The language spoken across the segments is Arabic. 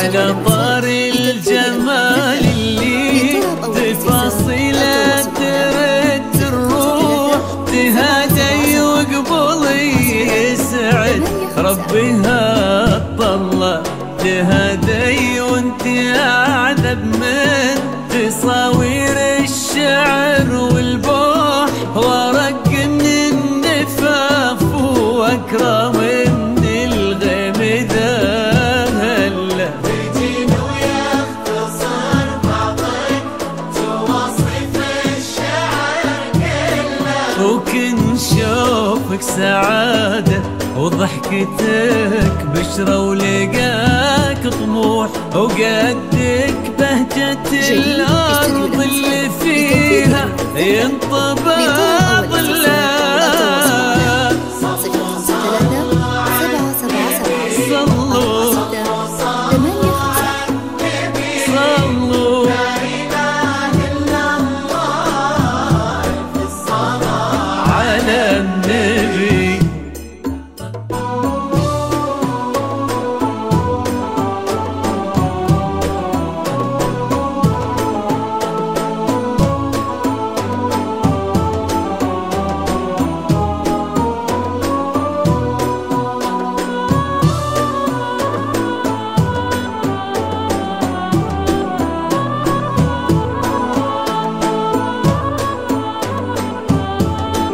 على طار الجمال اللي تفاصيله ترد الروح، تهادي وقبل يسعد ربي هالطلة، تهادي وانت اعذب من تصاوير الشعر والبوح، ورق من النفاف واكرم من الغيم ذهله، يجين ويختصر بعضك توصف الشعر كله، وكن شوفك سعادة وضحكتك بشرة ولقاك طموح، وقدك بهجة الأرض اللي فيها ينطبع ظلها.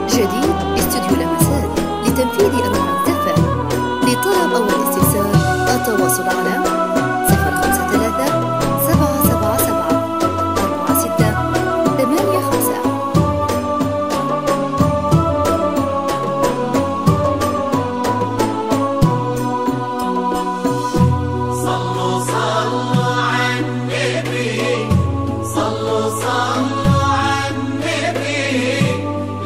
جديد استوديو لمسات لتنفيذ أنواع الزفة. لطلب أو الاستفسار التواصل على 053 777 4685. صلوا صلوا على النبي، صلوا صلوا على النبي،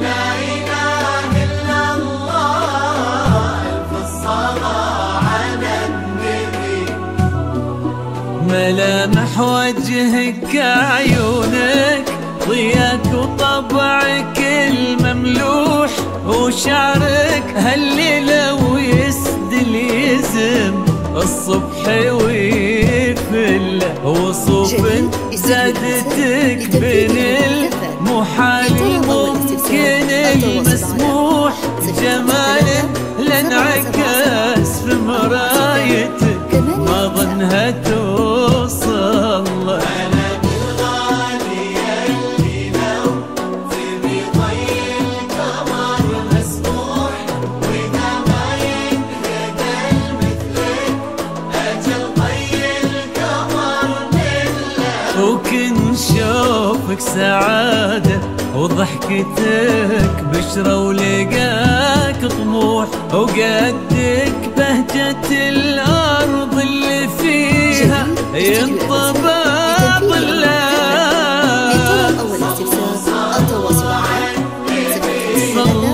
لا إله إلا الله، ألف الصلاة على النبي. ملامح وجهك عيونك ضياك وطبعك المملوح، وشعرك هالليلة ويسدل يزم الصبح ويفله، وصوف زادتك بين المحال الممكن المسموح، جمال لانعكس في مرايتك ما ظنها توصل له. أنا بالغالي اللي لو تبي ضي القمر مسموح، وإذا ما ينهدى مثلك أجل ضي القمر لله، وكن شوفك سعادة وضحكتك بشرة ولقاك طموح، وقدك بهجة الأرض اللي فيها ينطبع ظلها. لطلب أو الاستفسار التواصل على 053 777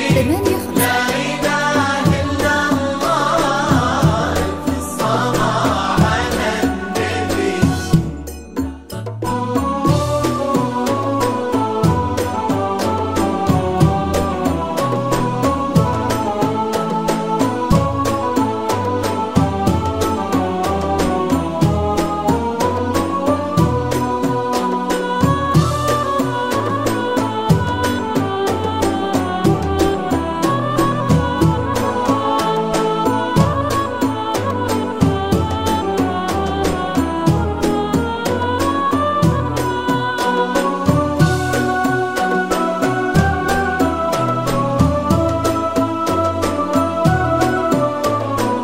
4685. لا إله إلا الله، ألف الصلاة على النبي.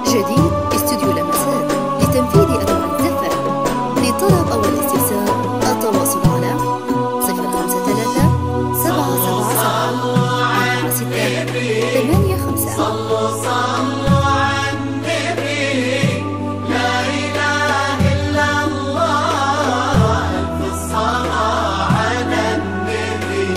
جديد استوديو لمسات لتنفيذ أنواع الزفة. لطلب أو الاستفسار التواصل على 053 777 4685. صلوا صلوا على النبي، لا إله إلا الله، ألف الصلاة على النبي.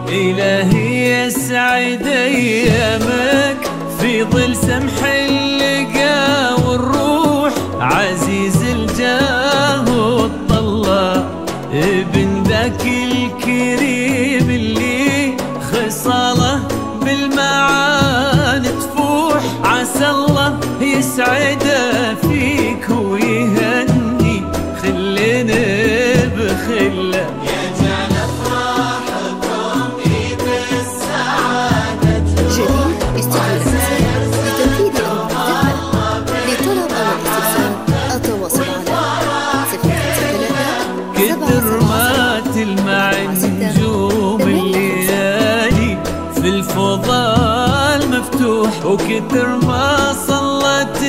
إلهي يسعد أيامك في ظل سمح اللقا والروح، عزيز الجاه والطلة ابن ذاك الكريم اللي خصاله بالمعاني تفوح، عسى الله يسعده فيك ويهني خلنا بخله. يجعل افراحكم عيد السعادة. جديد استوديو لمسات لتنفيذ أوامر الزفة. لطلب أو الاستفسار التواصل على 053 كتر ما تلمع نجوم الليالي في الفضاء المفتوح، وكتر ما صلت